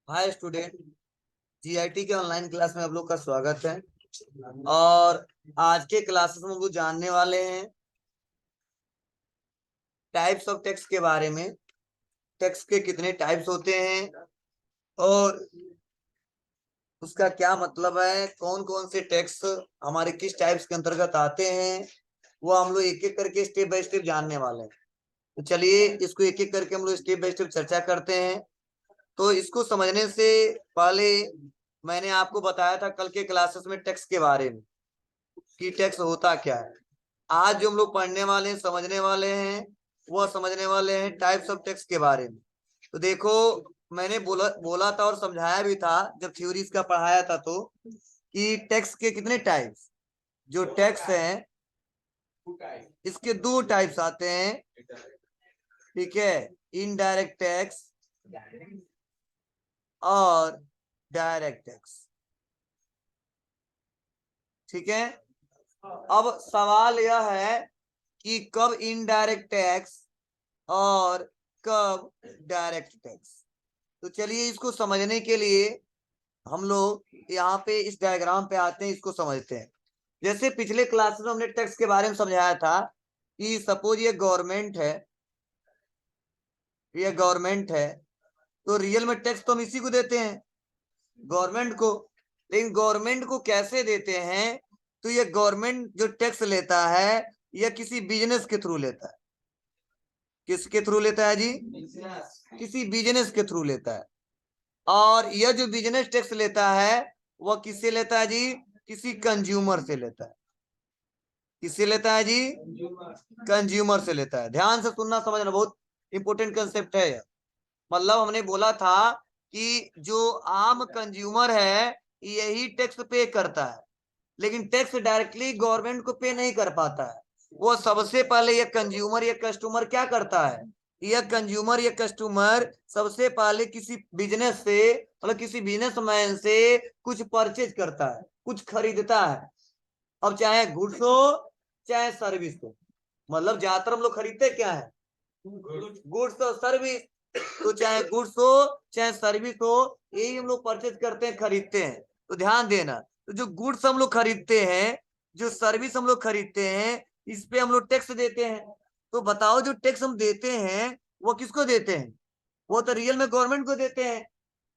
Hi student, GIT के online class में आप लोग का स्वागत है। और आज के क्लासेस में हम लोग जानने वाले हैं टाइप्स ऑफ टेक्स्ट के बारे में। टेक्स्ट के कितने टाइप्स होते हैं और उसका क्या मतलब है, कौन कौन से टेक्स्ट हमारे किस टाइप्स के अंतर्गत आते हैं, वो हम लोग एक एक करके स्टेप बाय स्टेप जानने वाले हैं। तो चलिए इसको एक एक करके हम लोग स्टेप बाय स्टेप चर्चा करते हैं। तो इसको समझने से पहले मैंने आपको बताया था कल के क्लासेस में टेक्स्ट के बारे में कि टेक्स्ट होता क्या है। आज जो हम लोग पढ़ने वाले हैं, समझने वाले हैं, वो समझने वाले हैं टाइप्स ऑफ टेक्स्ट के बारे में। तो देखो, मैंने बोला था और समझाया भी था जब थ्योरीज का पढ़ाया था तो कि टेक्स्ट के कितने टाइप्स, जो टेक्स्ट हैं इसके दो टाइप्स आते हैं। ठीक है, इनडायरेक्ट टेक्स्ट और डायरेक्ट टेक्स्ट। ठीक है, अब सवाल यह है कि कब इनडायरेक्ट टैक्स और कब डायरेक्ट टैक्स। तो चलिए इसको समझने के लिए हम लोग यहाँ पे इस डायग्राम पे आते हैं, इसको समझते हैं। जैसे पिछले क्लासेस में हमने टैक्स के बारे में समझाया था कि सपोज ये गवर्नमेंट है, ये गवर्नमेंट है, तो रियल में टैक्स तो हम इसी को देते हैं, गवर्नमेंट को। लेकिन गवर्नमेंट को कैसे देते हैं, तो ये गवर्नमेंट जो टैक्स लेता है यह किसी बिजनेस के थ्रू लेता है। किसके थ्रू लेता है जी? किसी बिजनेस के थ्रू लेता है। और यह जो बिजनेस टैक्स लेता है वह किससे लेता है जी? किसी कंज्यूमर से लेता है। किससे लेता है जी? कंज्यूमर से लेता है। ध्यान से सुनना समझना, बहुत इंपॉर्टेंट कंसेप्ट है यह। मतलब हमने बोला था कि जो आम कंज्यूमर है यही टैक्स पे करता है, लेकिन टैक्स डायरेक्टली गवर्नमेंट को पे नहीं कर पाता है। वो सबसे पहले ये कंज्यूमर, ये कस्टमर क्या करता है, ये कंज्यूमर, ये कस्टमर सबसे पहले किसी बिजनेस से, मतलब किसी बिजनेसमैन से कुछ परचेज करता है, कुछ खरीदता है। अब चाहे गुड्स हो चाहे सर्विस हो, मतलब ज्यादातर हम लोग खरीदते क्या है? गुड्स और सर्विस। तो चाहे गुड्स हो चाहे सर्विस हो, यही हम लोग परचेज करते हैं, खरीदते हैं। तो ध्यान देना, तो जो गुड्स हम लोग खरीदते हैं, जो सर्विस हम लोग खरीदते हैं, इस पे हम लोग टैक्स देते हैं। तो बताओ, जो टैक्स हम देते हैं वो किसको देते हैं? वो तो रियल में गवर्नमेंट को देते हैं।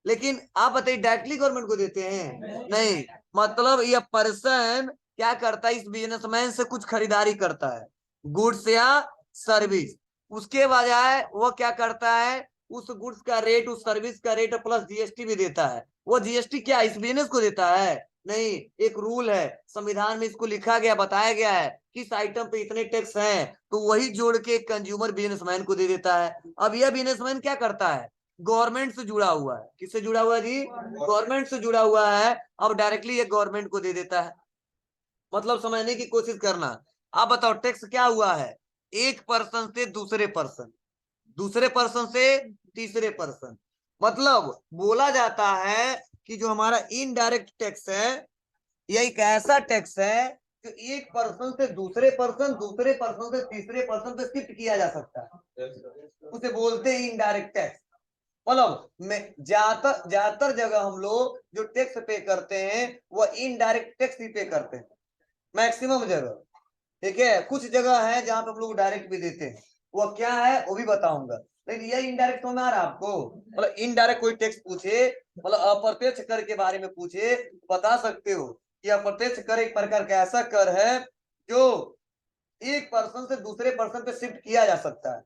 लेकिन आप बताइए, डायरेक्टली गवर्नमेंट को देते हैं? नहीं। मतलब यह पर्सन क्या करता है, इस बिजनेसमैन से कुछ खरीदारी करता है, गुड्स या सर्विस। उसके बजाय वो क्या करता है, उस गुड्स का रेट, उस सर्विस का रेट प्लस जीएसटी भी देता है। वो जीएसटी क्या इस बिजनेस को देता है? नहीं। एक रूल है, संविधान में इसको लिखा गया, बताया गया है किस आइटम पे इतने टैक्स हैं, तो वही जोड़ के कंज्यूमर बिजनेसमैन को दे देता है। अब यह बिजनेसमैन क्या करता है, गवर्नमेंट से जुड़ा हुआ है। किससे जुड़ा हुआ है जी? गवर्नमेंट से जुड़ा हुआ है। अब डायरेक्टली ये गवर्नमेंट को दे देता है। मतलब समझने की कोशिश करना। आप बताओ, टैक्स क्या हुआ है? एक पर्सन से दूसरे पर्सन, दूसरे पर्सन से तीसरे पर्सन। मतलब बोला जाता है कि जो हमारा इनडायरेक्ट टैक्स है यह एक ऐसा टैक्स है जो एक पर्सन से दूसरे पर्सन, दूसरे पर्सन से तीसरे पर्सन पे शिफ्ट किया जा सकता है। उसे बोलते हैं इनडायरेक्ट टैक्स। मतलब मैं ज्यादातर ज्यादातर जगह हम लोग जो टैक्स पे करते हैं वह इनडायरेक्ट टैक्स ही पे करते हैं, मैक्सिमम जगह। ठीक है, कुछ जगह है जहां पे हम लोग डायरेक्ट भी देते हैं, वो क्या है वो भी बताऊंगा। लेकिन ये इनडायरेक्ट समझ आ रहा है आपको? मतलब इनडायरेक्ट कोई टैक्स पूछे, मतलब अप्रत्यक्ष कर के बारे में पूछे, बता सकते हो कि अप्रत्यक्ष कर एक प्रकार का ऐसा कर है जो एक पर्सन से दूसरे पर्सन पे शिफ्ट किया जा सकता है।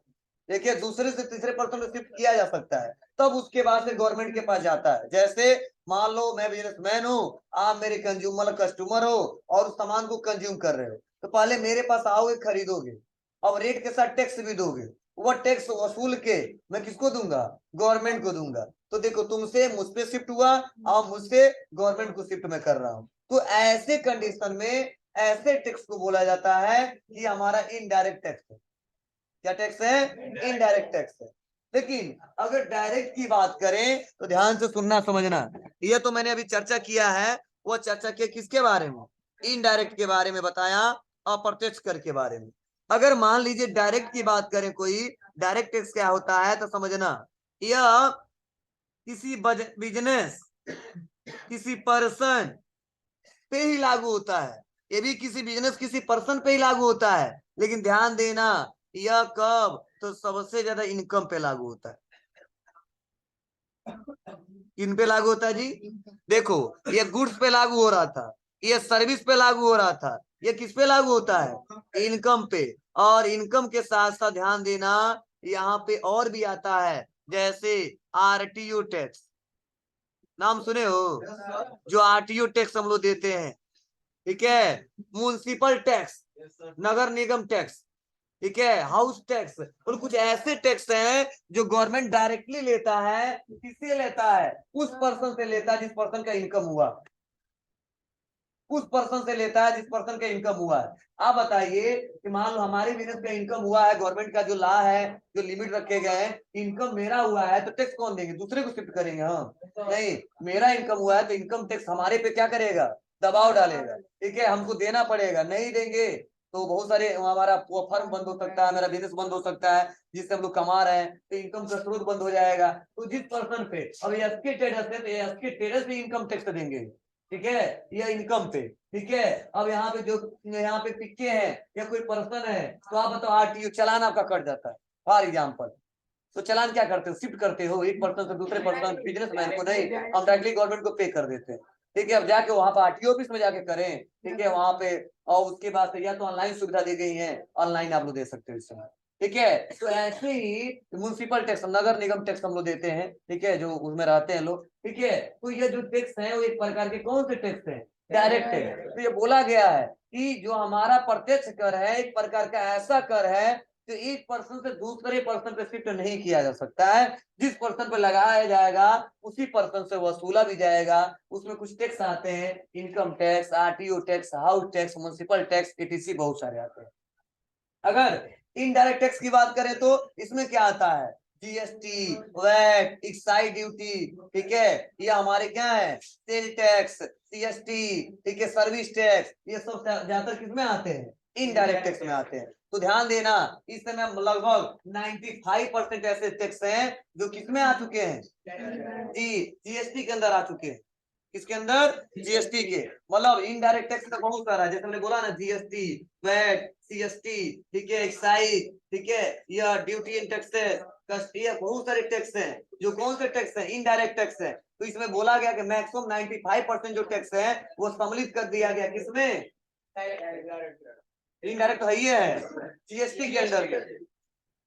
देखिए, दूसरे से तीसरे पर्सन पे शिफ्ट किया जा सकता है, तब उसके बाद से गवर्नमेंट के पास जाता है। जैसे मान लो मैं बिजनेसमैन हूँ, आप मेरे कंज्यूमर कस्टमर हो और उस सामान को कंज्यूम कर रहे हो, तो पहले मेरे पास आओगे, खरीदोगे, अब रेट के साथ टैक्स भी दोगे। वह टैक्स वसूल के मैं किसको दूंगा? गवर्नमेंट को दूंगा। तो देखो, तुमसे मुझ पे शिफ्ट हुआ और मुझसे गवर्नमेंट को शिफ्ट में कर रहा हूँ। तो ऐसे कंडीशन में ऐसे टैक्स को बोला जाता है कि हमारा इनडायरेक्ट टैक्स है। क्या टैक्स है? इनडायरेक्ट टैक्स है। लेकिन अगर डायरेक्ट की बात करें तो ध्यान से सुनना समझना, यह तो मैंने अभी चर्चा किया है। वो चर्चा किया किसके बारे में? इनडायरेक्ट के बारे में बताया, अप्रत्यक्ष कर के बारे में। अगर मान लीजिए डायरेक्ट की बात करें, कोई डायरेक्ट टैक्स क्या होता है तो समझना, यह किसी बिजनेस, किसी पर्सन पे ही लागू होता है। ये भी किसी बिजनेस, किसी पर्सन पे ही लागू होता है। लेकिन ध्यान देना, यह कब, तो सबसे ज्यादा इनकम पे लागू होता है। किन पे लागू होता है जी? देखो, ये गुड्स पे लागू हो रहा था, ये सर्विस पे लागू हो रहा था, ये किस पे लागू होता है? इनकम पे। और इनकम के साथ साथ ध्यान देना, यहाँ पे और भी आता है, जैसे आरटीओ टैक्स, नाम सुने हो? जो आरटीओ टैक्स हम लोग देते हैं, ठीक है। म्युनिसिपल टैक्स, नगर निगम टैक्स, ठीक है, हाउस टैक्स, और कुछ ऐसे टैक्स हैं जो गवर्नमेंट डायरेक्टली लेता है। किससे लेता है? उस पर्सन से लेता है जिस पर्सन का इनकम हुआ, उस पर्सन से लेता है जिस पर्सन का इनकम हुआ है। आप बताइए कि मान लो हमारे बिजनेस का इनकम हुआ है, गवर्नमेंट का जो लॉ है, जो लिमिट रखे गए हैं, इनकम मेरा हुआ है, तो टैक्स कौन देंगे? दूसरे को शिफ्ट करेंगे हम? नहीं, मेरा इनकम हुआ है तो इनकम टैक्स हमारे पे क्या करेगा? दबाव डालेगा, ठीक है, हमको देना पड़ेगा। नहीं देंगे तो बहुत सारे हमारा फर्म बंद हो सकता है, मेरा बिजनेस बंद हो सकता है, जिससे हम लोग कमा रहे हैं, तो इनकम का स्रोत बंद हो जाएगा। तो जिस पर्सन पे अब एसके ट्रेडर्स है, तो एसके ट्रेडर्स भी इनकम टैक्स देंगे, ठीक है, ये इनकम पे, ठीक है। अब यहाँ पे जो यहाँ पे पिक्के हैं या कोई पर्सन है, तो आप बताओ, आरटीओ चालान आपका कट जाता है फॉर एग्जाम्पल, तो चालान क्या करते हो? शिफ्ट करते हो एक पर्सन से दूसरे पर्सन, बिजनेसमैन को नहीं, हम डायरेक्टली गवर्नमेंट को पे कर देते हैं, ठीक है। अब जाके वहां पे आरटीओ ऑफिस में जाके करें, ठीक है, वहां पे। और उसके बाद से या तो ऑनलाइन सुविधा दी गई है, ऑनलाइन आप लोग दे सकते हो इस समय, ठीक है। तो ऐसे ही म्युनिसिपल टैक्स, नगर निगम टैक्स हम लोग देते हैं, ठीक है, जो उसमें रहते हैं लोग, ठीक है। तो ये जो टैक्स है वो एक प्रकार के कौन से टैक्स है? Direct tax. तो ये बोला गया है कि जो हमारा प्रत्यक्ष कर है, एक प्रकार का ऐसा कर है तो एक पर्सन से दूसरे पर्सन पे शिफ्ट नहीं किया जा सकता है। जिस पर्सन पे लगाया जाएगा उसी पर्सन से वसूला भी जाएगा। उसमें कुछ टैक्स आते हैं, income tax, RTO tax, house tax, municipal tax, etc, बहुत सारे आते हैं। अगर इनडायरेक्ट टैक्स की बात करें तो इसमें क्या आता है? जीएसटी, वैट, एक्साइज ड्यूटी, ठीक है, ये हमारे क्या है? सेल टैक्स, सीएसटी, ठीक है, सर्विस टैक्स, ये सब ज्यादातर किसमें आते हैं? इनडायरेक्ट टैक्स में आते हैं। तो ध्यान देना, इस समय लगभग 95% ऐसे टैक्स हैं जो किसमें आ चुके हैं? जी, जीएसटी के अंदर आ चुके हैं। किसके अंदर? जीएसटी के। मतलब इनडायरेक्ट टैक्स का बहुत सारा है, जैसे हमने बोला ना, जीएसटी, वैट, सीएसटी, ठीक है, एक्साइज, ठीक है, या ड्यूटी इन टैक्सेस, ये बहुत सारे टैक्स हैं जो कौन से टैक्स हैं? इनडायरेक्ट टैक्स है। तो इसमें बोला गया कि मैक्सिमम 95% जो टैक्स है वो सम्मिलित कर दिया गया किसमें? इनडायरेक्ट तो है ही है, जीएसटी के अंडर में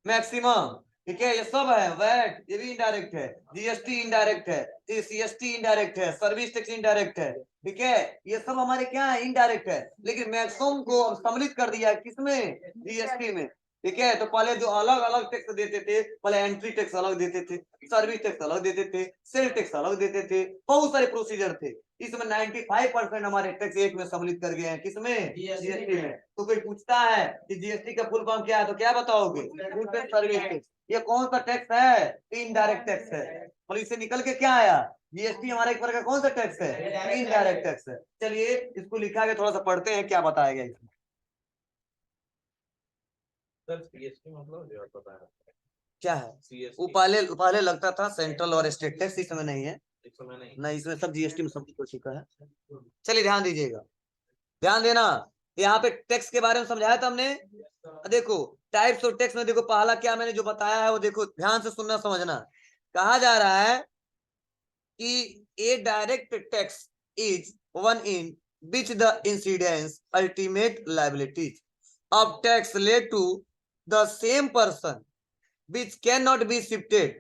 मैक्सिमम, ठीक है, ये सब है। वैट ये भी इनडायरेक्ट है, जीएसटी इनडायरेक्ट है, सीएसटी इनडायरेक्ट है, सर्विस टैक्स इनडायरेक्ट है, ठीक है, ये सब हमारे क्या है? इनडायरेक्ट है। लेकिन मैक्सिमम को सम्मिलित कर दिया किसमें? जीएसटी में, ठीक है। तो पहले जो अलग अलग टैक्स देते थे, पहले एंट्री टैक्स अलग देते थे, सर्विस टैक्स अलग देते थे, सेल टैक्स अलग देते थे, बहुत सारे प्रोसीजर थे। इसमें 95% हमारे टैक्स एक में सम्मिलित कर गए हैं, किसमें? जीएसटी में। तो कोई पूछता है कि जीएसटी का फुल फॉर्म क्या है, तो क्या बताओगे? Goods and service tax. ये कौन सा टैक्स है? इनडायरेक्ट टैक्स है। और इससे निकल के क्या आया? जीएसटी हमारा एक प्रकार का कौन सा टैक्स है? इनडायरेक्ट टैक्स है। चलिए इसको लिखा गया, थोड़ा सा पढ़ते हैं क्या बताया गया इसमें। सर सीएसटी मतलब जो आप बता रहे हैं क्या है? सीएसटी, वो पहले लगता था सेंट्रल और स्टेट टैक्स, इस समय नहीं है, इस समय नहीं नहीं, इसमें सब जीएसटी में सब हो चुका है। चलिए ध्यान दीजिएगा, ध्यान देना, यहाँ पे टैक्स के बारे में समझाया था हमने। देखो टाइप्स ऑफ टैक्स में, देखो पहला क्या मैंने जो बताया है वो देखो ध्यान से सुनना समझना। कहा जा रहा है कि a direct tax is one in which the incidence ultimate liabilities of tax laid to the same person which cannot be shifted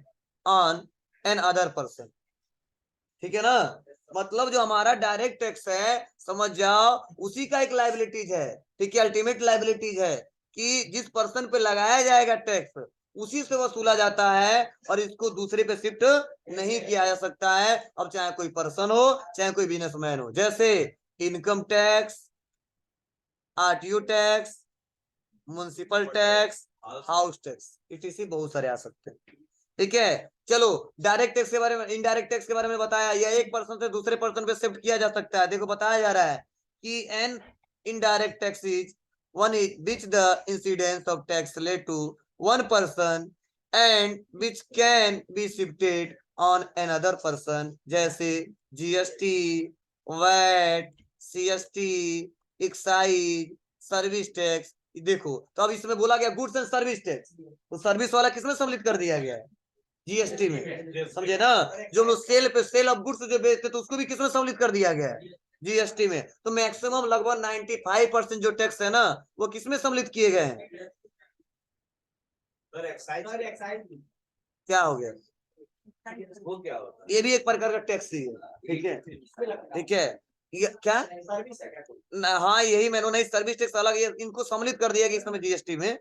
on an other person, ठीक है ना। मतलब जो हमारा डायरेक्ट टैक्स है, समझ जाओ, उसी का एक लाइबिलिटीज है, ठीक है, अल्टीमेट लाइबिलिटीज है कि जिस पर्सन पे लगाया जाएगा टैक्स उसी से वसूला जाता है, और इसको दूसरे पे शिफ्ट नहीं किया जा सकता है। अब चाहे कोई पर्सन हो, चाहे कोई बिजनेसमैन हो, जैसे income tax, RTO tax, municipal tax, house tax, etc., बहुत सारे आ सकते हैं, ठीक है। चलो डायरेक्ट टैक्स के बारे में, इनडायरेक्ट टैक्स के बारे में बताया, यह एक पर्सन से दूसरे पर्सन पे शिफ्ट किया जा सकता है। देखो बताया जा रहा है कि an indirect tax is one which the incidence of tax laid to one person and which can be shifted on another person, जैसे GST, VAT, CST, excise, service tax. देखो तो अब इसमें बोला गया गुड्स एंड सर्विस टैक्स, तो service वाला किसमें सम्मिलित कर दिया गया है? जीएसटी में, समझे ना? जो लोग सेल पे सेल ऑफ गुड्स जो बेचते तो उसको भी किसमें सम्मिलित कर दिया गया है? जीएसटी में। तो मैक्सिमम लगभग 95% जो टैक्स है ना वो किसमें सम्मिलित किए गए हैं? क्या हो गया? वो क्या होता है? ये भी एक प्रकार का टैक्स ही है, ठीक है, ठीक है। ये क्या? हाँ यही मैंने नहीं, सर्विस टैक्स अलग, ये इनको सम्मिलित कर दिया गया इसमें जीएसटी में,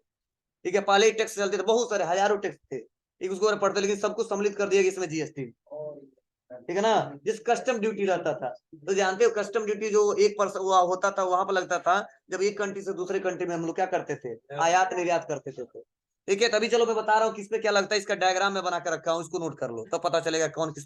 ठीक है। पहले ही टैक्स चलते थे, बहुत सारे हजारों टैक्स थे, एक उसको पढ़ते, लेकिन सबको सम्मिलित कर दिया गया इसमें जीएसटी, ठीक है ना। जिस कस्टम ड्यूटी रहता था, तो जानते हो कस्टम ड्यूटी जो 1% होता था वहां पर लगता था जब एक कंट्री से दूसरे कंट्री में हम लोग क्या करते थे, आयात निर्यात करते थे। ठीक है, तभी चलो मैं बता रहा हूँ किस पे क्या लगता है, इसका डायग्राम में बना कर रखा हूँ, इसको नोट कर लो तब पता चलेगा कौन किस